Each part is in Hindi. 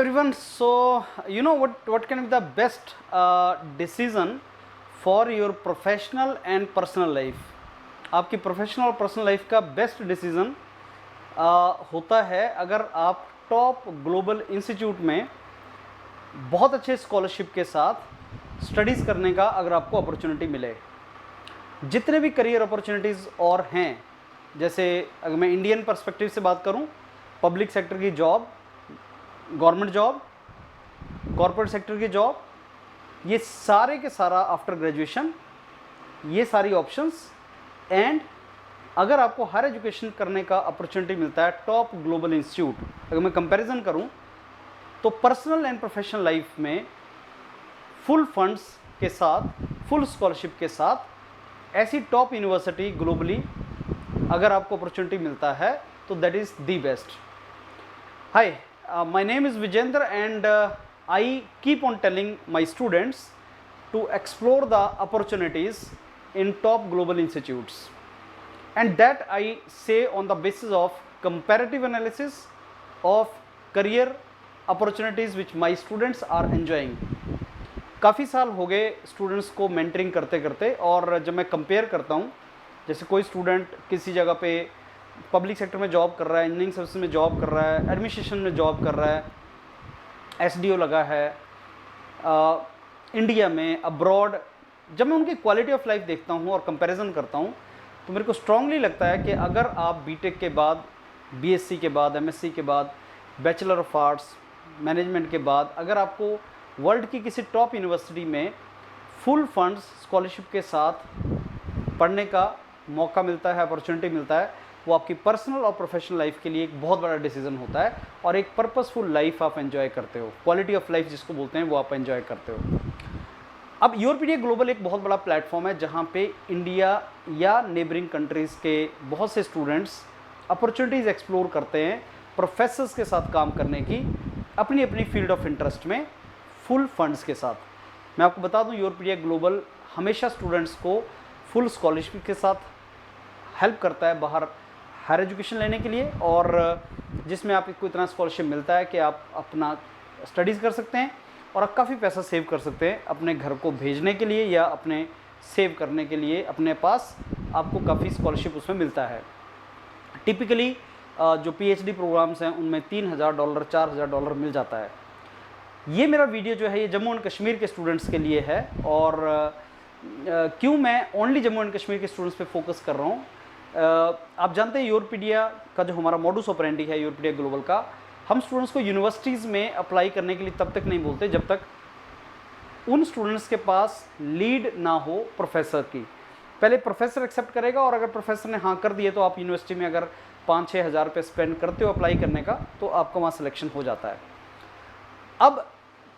everyone. So, you know what can be the best decision for your professional and personal life? आपकी प्रोफेशनल और पर्सनल लाइफ का बेस्ट डिसीजन होता है अगर आप टॉप ग्लोबल इंस्टीट्यूट में बहुत अच्छे स्कॉलरशिप के साथ स्टडीज़ करने का अगर आपको अपॉर्चुनिटी मिले। जितने भी करियर अपॉर्चुनिटीज़ और हैं, जैसे अगर मैं इंडियन पर्सपेक्टिव से बात करूं, पब्लिक सेक्टर की job, government job, corporate sector की जॉब, ये सारे के सारा आफ्टर ग्रेजुएशन, ये सारी ऑप्शंस। एंड अगर आपको हायर एजुकेशन करने का अपॉर्चुनिटी मिलता है टॉप ग्लोबल इंस्टीट्यूट, अगर मैं कंपैरिजन करूं तो पर्सनल एंड प्रोफेशनल लाइफ में फुल फंड्स के साथ, फुल स्कॉलरशिप के साथ ऐसी टॉप यूनिवर्सिटी ग्लोबली अगर आपको अपॉर्चुनिटी मिलता है तो that is the best. Hi, my name is Vijendra and I keep on telling my students to explore the opportunities in top global institutes, and that I say on the basis of comparative analysis of career opportunities which my students are enjoying. काफ़ी साल हो गए स्टूडेंट्स को मेंटरिंग करते करते, और जब मैं कंपेयर करता हूँ, जैसे कोई स्टूडेंट किसी जगह पे पब्लिक सेक्टर में जॉब कर रहा है, इंजीनियरिंग सर्विस में जॉब कर रहा है, एडमिनिस्ट्रेशन में जॉब कर रहा है, एसडीओ लगा है इंडिया में, अब्रॉड, जब मैं उनकी क्वालिटी ऑफ लाइफ देखता हूँ और कंपैरिजन करता हूँ तो मेरे को स्ट्रांगली लगता है कि अगर आप बीटेक के बाद, बीएससी के बाद, एमएससी के बाद, बैचलर ऑफ आर्ट्स मैनेजमेंट के बाद अगर आपको वर्ल्ड की किसी टॉप यूनिवर्सिटी में फुल फंड्स स्कॉलरशिप के साथ पढ़ने का मौका मिलता है, अपॉर्चुनिटी मिलता है, वो आपकी पर्सनल और प्रोफेशनल लाइफ के लिए एक बहुत बड़ा डिसीजन होता है और एक पर्पसफुल लाइफ आप एंजॉय करते हो, क्वालिटी ऑफ लाइफ जिसको बोलते हैं वो आप एंजॉय करते हो। अब यूरोपीडिया ग्लोबल एक बहुत बड़ा प्लेटफॉर्म है जहाँ पे इंडिया या नेबरिंग कंट्रीज़ के बहुत से स्टूडेंट्स अपॉर्चुनिटीज़ एक्सप्लोर करते हैं प्रोफेसर्स के साथ काम करने की, अपनी अपनी फील्ड ऑफ इंटरेस्ट में फुल फंड्स के साथ। मैं आपको बता दूं, यूरोपीडिया ग्लोबल हमेशा स्टूडेंट्स को फुल स्कॉलरशिप के साथ हेल्प करता है बाहर हायर एजुकेशन लेने के लिए, और जिसमें आपको इतना स्कॉलरशिप मिलता है कि आप अपना स्टडीज़ कर सकते हैं और आप काफ़ी पैसा सेव कर सकते हैं अपने घर को भेजने के लिए या अपने सेव करने के लिए। अपने पास आपको काफ़ी स्कॉलरशिप उसमें मिलता है। टिपिकली जो पीएचडी प्रोग्राम्स हैं उनमें $3,000 $4,000 मिल जाता है। ये मेरा वीडियो जो है ये जम्मू एंड कश्मीर के स्टूडेंट्स के लिए है, और क्यों मैं ओनली जम्मू एंड कश्मीर के स्टूडेंट्स पे फोकस कर रहा हूँ, आप जानते हैं यूरोपीडिया का जो हमारा मॉडुस ऑपरेंडी है, यूरोपीडिया ग्लोबल का, हम स्टूडेंट्स को यूनिवर्सिटीज़ में अप्लाई करने के लिए तब तक नहीं बोलते जब तक उन स्टूडेंट्स के पास लीड ना हो प्रोफेसर की। पहले प्रोफेसर एक्सेप्ट करेगा, और अगर प्रोफेसर ने हाँ कर दिए तो आप यूनिवर्सिटी में अगर 5-6 हज़ार रुपये स्पेंड करते हो अप्लाई करने का, तो आपका वहाँ सिलेक्शन हो जाता है। अब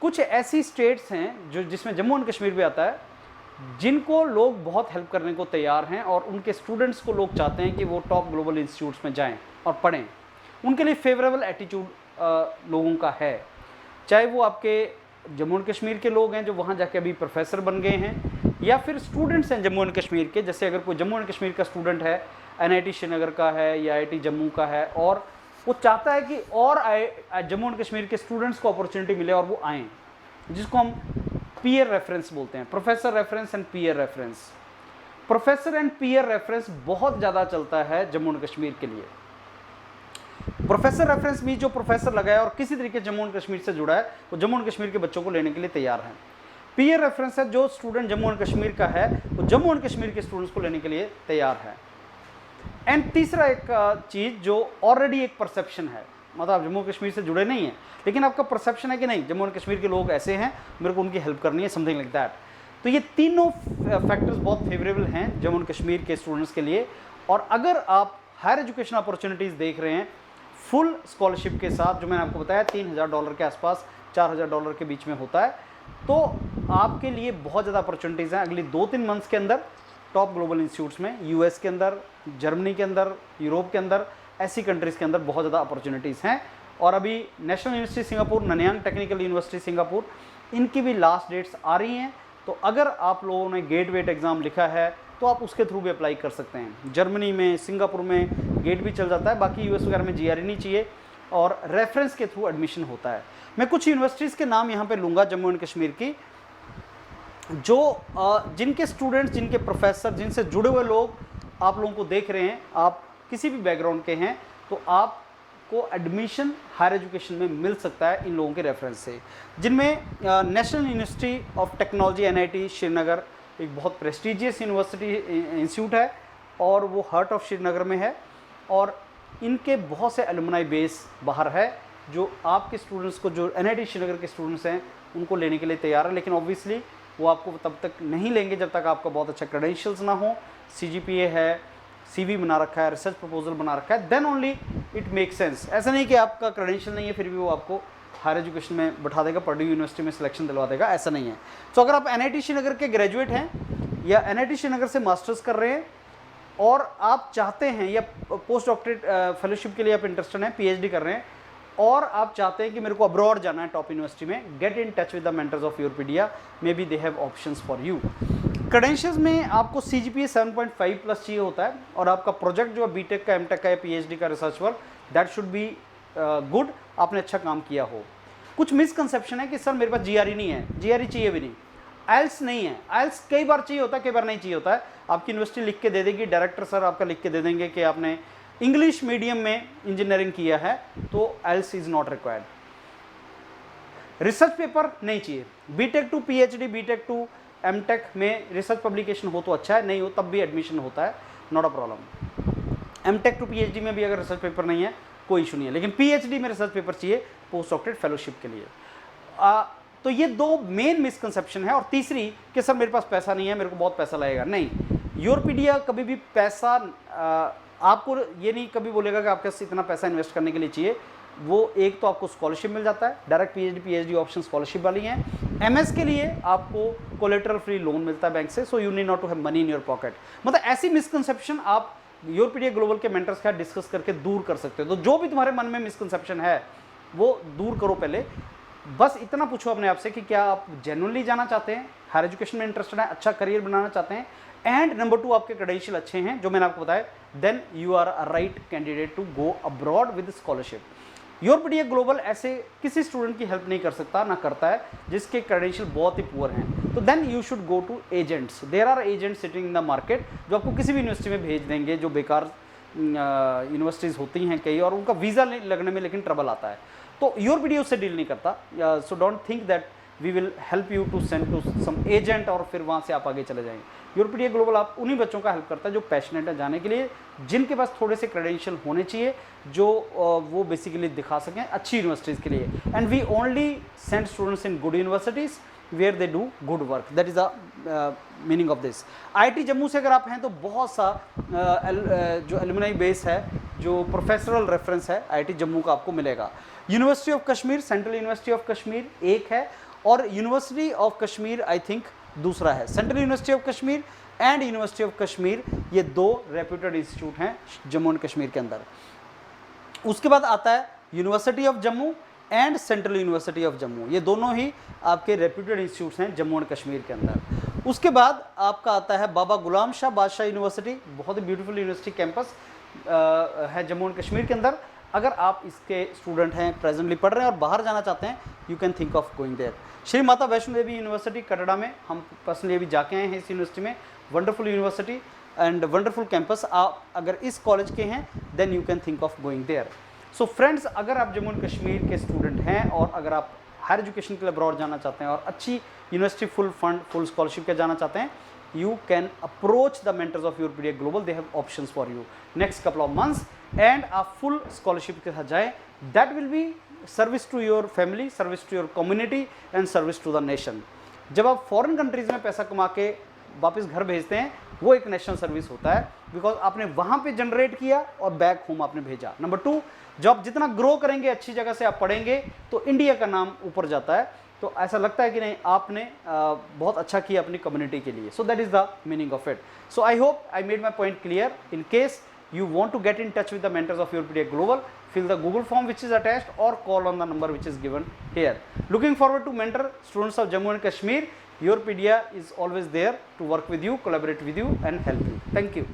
कुछ ऐसी स्टेट्स हैं जो जिसमें जम्मू एंड कश्मीर भी आता है, जिनको लोग बहुत हेल्प करने को तैयार हैं और उनके स्टूडेंट्स को लोग चाहते हैं कि वो टॉप ग्लोबल इंस्टीट्यूट्स में जाएं और पढ़ें। उनके लिए फेवरेबल एटीट्यूड लोगों का है, चाहे वो आपके जम्मू एंड कश्मीर के लोग हैं जो वहाँ जाके अभी प्रोफेसर बन गए हैं, या फिर स्टूडेंट्स हैं जम्मू एंड कश्मीर के। जैसे अगर कोई जम्मू एंड कश्मीर का स्टूडेंट है, एनआईटी श्रीनगर का है या आईआईटी जम्मू का है, और वो चाहता है कि और जम्मू एंड कश्मीर के स्टूडेंट्स को अपॉर्चुनिटी मिले और वो आएँ, जिसको हम पीयर रेफरेंस बोलते हैं, professor reference and peer reference. Professor and peer reference बहुत ज़्यादा चलता है जम्मू एंड कश्मीर के लिए। प्रोफेसर रेफरेंस भी जो प्रोफेसर लगा है और किसी तरीके जम्मू एंड कश्मीर से जुड़ा है, वो जम्मू एंड कश्मीर के बच्चों को लेने के लिए तैयार हैं। पीयर रेफरेंस है जो स्टूडेंट जम्मू एंड कश्मीर का है, वो जम्मू एंड कश्मीर के स्टूडेंट्स को लेने के लिए तैयार है। एंड तीसरा एक चीज़ जो ऑलरेडी एक परसेप्शन है, मतलब आप जम्मू कश्मीर से जुड़े नहीं हैं लेकिन आपका परसेप्शन है कि नहीं जम्मू एंड कश्मीर के लोग ऐसे हैं, मेरे को उनकी हेल्प करनी है, समथिंग लाइक दैट। तो ये तीनों फैक्टर्स बहुत फेवरेबल हैं जम्मू एंड कश्मीर के स्टूडेंट्स के लिए। और अगर आप हायर एजुकेशन अपॉर्चुनिटीज़ देख रहे हैं फुल स्कॉलरशिप के साथ, जो मैंने आपको बताया $3,000 के आसपास, $4,000 के बीच में होता है, तो आपके लिए बहुत ज़्यादा अपॉर्चुनिटीज़ हैं अगली 2-3 मंथ्स के अंदर टॉप ग्लोबल इंस्टीट्यूट्स में, यूएस के अंदर, जर्मनी के अंदर, यूरोप के अंदर, ऐसी कंट्रीज़ के अंदर बहुत ज़्यादा अपॉर्चुनिटीज़ हैं। और अभी national university Singapore, Nanyang technical university Singapore, इनकी भी लास्ट डेट्स आ रही हैं। तो अगर आप लोगों ने गेट वेट एग्ज़ाम लिखा है तो आप उसके थ्रू भी अप्लाई कर सकते हैं। जर्मनी में, सिंगापुर में गेट भी चल जाता है, बाकी यूएस वगैरह में जीआरई नहीं चाहिए। और रेफरेंस के थ्रू एडमिशन होता है। मैं कुछ यूनिवर्सिटीज़ के नाम यहाँ पे लूँगा जम्मू एंड कश्मीर की, जो जिनके स्टूडेंट्स, जिनके प्रोफेसर, जिनसे जुड़े हुए लोग आप लोगों को देख रहे हैं, आप किसी भी बैकग्राउंड के हैं, तो आपको एडमिशन हायर एजुकेशन में मिल सकता है इन लोगों के रेफरेंस से, जिनमें national university of technology NIT Srinagar एक बहुत प्रेस्टिजियस यूनिवर्सिटी इंस्टीट्यूट है और वो हार्ट ऑफ श्रीनगर में है, और इनके बहुत से एलुमनाई बेस बाहर है जो आपके स्टूडेंट्स को, जो NIT श्रीनगर के स्टूडेंट्स हैं उनको लेने के लिए तैयार है। लेकिन ऑब्वियसली वो आपको तब तक नहीं लेंगे जब तक आपका बहुत अच्छा क्रेडेंशियल्स ना हो, CGPA है, CV बना रखा है, रिसर्च प्रपोजल बना रखा है, then only it make sense. ऐसा नहीं कि आपका क्रेडेंशियल नहीं है फिर भी वो आपको हायर एजुकेशन में बैठा देगा, पर्ड्यू यूनिवर्सिटी में सिलेक्शन दिलवा देगा, ऐसा नहीं है। तो अगर आप NIT श्रीनगर के ग्रेजुएट हैं या NIT श्रीनगर से मास्टर्स कर रहे हैं और आप चाहते हैं, या पोस्ट डॉक्टरेट फेलोशिप के लिए आप इंटरेस्टेड हैं, PhD कर रहे हैं और आप चाहते हैं कि मेरे को अब्रॉड जाना है टॉप यूनिवर्सिटी में, get in touch with the mentors of Yourpedia, maybe they have options for you. Credentials में आपको CGPA 7.5 प्लस चाहिए होता है, और आपका प्रोजेक्ट जो है BTech का, MTech का या PhD का research work, that should be good, आपने अच्छा काम किया हो। कुछ मिसकंसेप्शन है कि सर मेरे पास GRE नहीं है, GRE चाहिए भी नहीं, IELTS नहीं है, IELTS कई बार चाहिए होता है, कई बार नहीं चाहिए होता है। आपकी यूनिवर्सिटी लिख के दे देगी, डायरेक्टर सर आपका लिख के दे देंगे कि आपने इंग्लिश मीडियम में इंजीनियरिंग किया है तो IELTS is not required. Research paper नहीं चाहिए, BTech to PhD, BTech to MTech में रिसर्च पब्लिकेशन हो तो अच्छा है, नहीं हो तब भी एडमिशन होता है, not a problem. MTech to PhD में भी अगर रिसर्च पेपर नहीं है कोई इशू नहीं है, लेकिन PhD में रिसर्च पेपर चाहिए पोस्ट डॉक्टरेट फेलोशिप के लिए। तो ये दो मेन मिसकंसेप्शन है। और तीसरी कि सर मेरे पास पैसा नहीं है, मेरे को बहुत पैसा लगेगा, नहीं, योरपीडिया कभी भी पैसा आपको ये नहीं कभी बोलेगा कि आपके पास इतना पैसा इन्वेस्ट करने के लिए चाहिए। वो एक तो आपको स्कॉलरशिप मिल जाता है, डायरेक्ट PhD ऑप्शन स्कॉलरशिप वाली हैं। MS के लिए आपको कोलेटरल फ्री लोन मिलता है बैंक से, so you need not to have money in your pocket. मतलब ऐसी मिसकंसेप्शन आप योरपीडिया ग्लोबल के मेंटर्स के साथ डिस्कस करके दूर कर सकते हो। तो जो भी तुम्हारे मन में मिसकंसेप्शन है वो दूर करो। पहले बस इतना पूछो अपने आप से कि क्या आप जेन्युइनली जाना चाहते हैं, हायर एजुकेशन में इंटरेस्टेड है, अच्छा करियर बनाना चाहते हैं, एंड नंबर 2 आपके क्रेडेंशियल अच्छे हैं जो मैंने आपको बताया, then you are a right candidate to go abroad with scholarship. Yourpedia global ऐसे किसी स्टूडेंट की हेल्प नहीं कर सकता, ना करता है, जिसके क्रेडेंशियल बहुत ही पुअर हैं। तो then you should go to agents. There are agents sitting in the market जो आपको किसी भी यूनिवर्सिटी में भेज देंगे, जो बेकार यूनिवर्सिटीज़ होती हैं कई, और उनका वीज़ा लगने में लेकिन ट्रबल आता है। तो योरपीडिया उससे डील नहीं करता। So don't think that we will help you to send to some agent और फिर वहाँ से आप आगे चले जाएंगे। योरपीडिया ग्लोबल आप उन्हीं बच्चों का हेल्प करता है जो पैशनेट है जाने के लिए, जिनके पास थोड़े से क्रेडेंशियल होने चाहिए, जो वो बेसिकली दिखा सकें अच्छी यूनिवर्सिटीज़ के लिए। And we only send students in good universities where they do good work, that is the meaning of this. IIT Jammu से अगर आप हैं तो बहुत सा जो एलुमनाई बेस है, जो प्रोफेसरल रेफरेंस है, IIT जम्मू का आपको मिलेगा। University of Kashmir, central university of Kashmir एक है, और university of Kashmir I think दूसरा है। Central university of Kashmir and university of Kashmir, ये 2 रेप्यूटेड इंस्टीट्यूट हैं जम्मू एंड कश्मीर के अंदर। उसके बाद आता है university of Jammu and central university of Jammu, ये दोनों ही आपके रेप्यूटेड इंस्टीट्यूट्स हैं जम्मू एंड कश्मीर के अंदर। उसके बाद आपका आता है बाबा गुलाम शाह बादशाह यूनिवर्सिटी, बहुत ही ब्यूटीफुल यूनिवर्सिटी कैंपस है जम्मू एंड कश्मीर के अंदर। अगर आप इसके स्टूडेंट हैं, प्रेजेंटली पढ़ रहे हैं और बाहर जाना चाहते हैं, you can think of going there. Shri Mata Vaishno Devi university Katra में, हम पर्सनली अभी जाके आए हैं इस यूनिवर्सिटी में, wonderful university and wonderful campus. आप अगर इस कॉलेज के हैं then you can think of going there. So friends, अगर आप जम्मू एंड कश्मीर के स्टूडेंट हैं और अगर आप हायर एजुकेशन के लिए अब्रॉड जाना चाहते हैं और अच्छी university full fund full scholarship के जाना चाहते हैं, you can approach the mentors of Yourpedia Global. They have options for you next couple of months and a full scholarship के साथ जाए। That will be service to your family, service to your community and service to the nation। जब आप फॉरेन कंट्रीज़ में पैसा कमा के वापस घर भेजते हैं, वो एक नेशनल सर्विस होता है, बिकॉज आपने वहाँ पे जनरेट किया और बैक होम आपने भेजा। नंबर 2, जब आप जितना ग्रो करेंगे, अच्छी जगह से आप पढ़ेंगे, तो इंडिया का नाम ऊपर जाता है। तो ऐसा लगता है कि नहीं, आपने बहुत अच्छा किया अपनी कम्युनिटी के लिए। So that is the meaning of it. So I hope I made my point clear. In case you want to get in touch with the mentors of Yourpedia Global, fill the Google form which is attached or call on the number which is given here. Looking forward to mentor students of Jammu and Kashmir. Yourpedia is always there to work with you, collaborate with you and help you. Thank you.